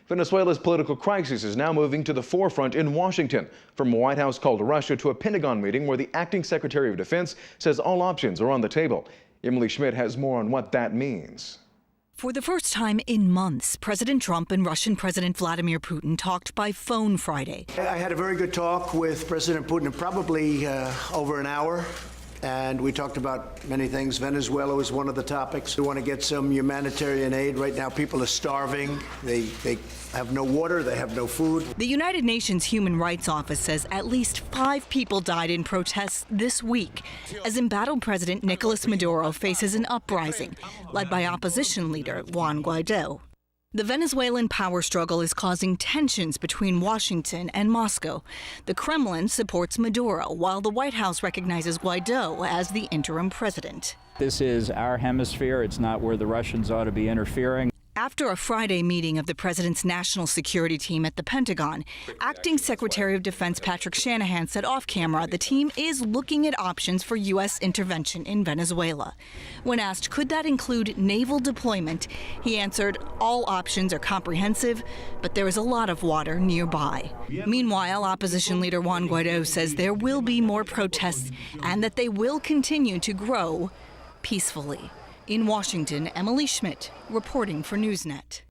Venezuela's political crisis is now moving to the forefront in Washington. From a White House call to Russia to a Pentagon meeting where the acting Secretary of Defense says all options are on the table. Emily Schmidt has more on what that means. For the first time in months, President Trump and Russian President Vladimir Putin talked by phone Friday. I had a very good talk with President Putin, probably over an hour. And we talked about many things. Venezuela was one of the topics. We want to get some humanitarian aid. Right now, people are starving. They have no water. They have no food. The United Nations Human Rights Office says at least 5 people died in protests this week as embattled President Nicolas Maduro faces an uprising led by opposition leader Juan Guaido. The Venezuelan power struggle is causing tensions between Washington and Moscow. The Kremlin supports Maduro, while the White House recognizes Guaido as the interim president. This is our hemisphere. It's not where the Russians ought to be interfering. After a Friday meeting of the president's national security team at the Pentagon, acting Secretary of Defense Patrick Shanahan said off camera the team is looking at options for U.S. intervention in Venezuela. When asked, could that include naval deployment, he answered, all options are comprehensive, but there is a lot of water nearby. Meanwhile, opposition leader Juan Guaido says there will be more protests and that they will continue to grow peacefully. In Washington, Emily Schmidt reporting for NewsNet.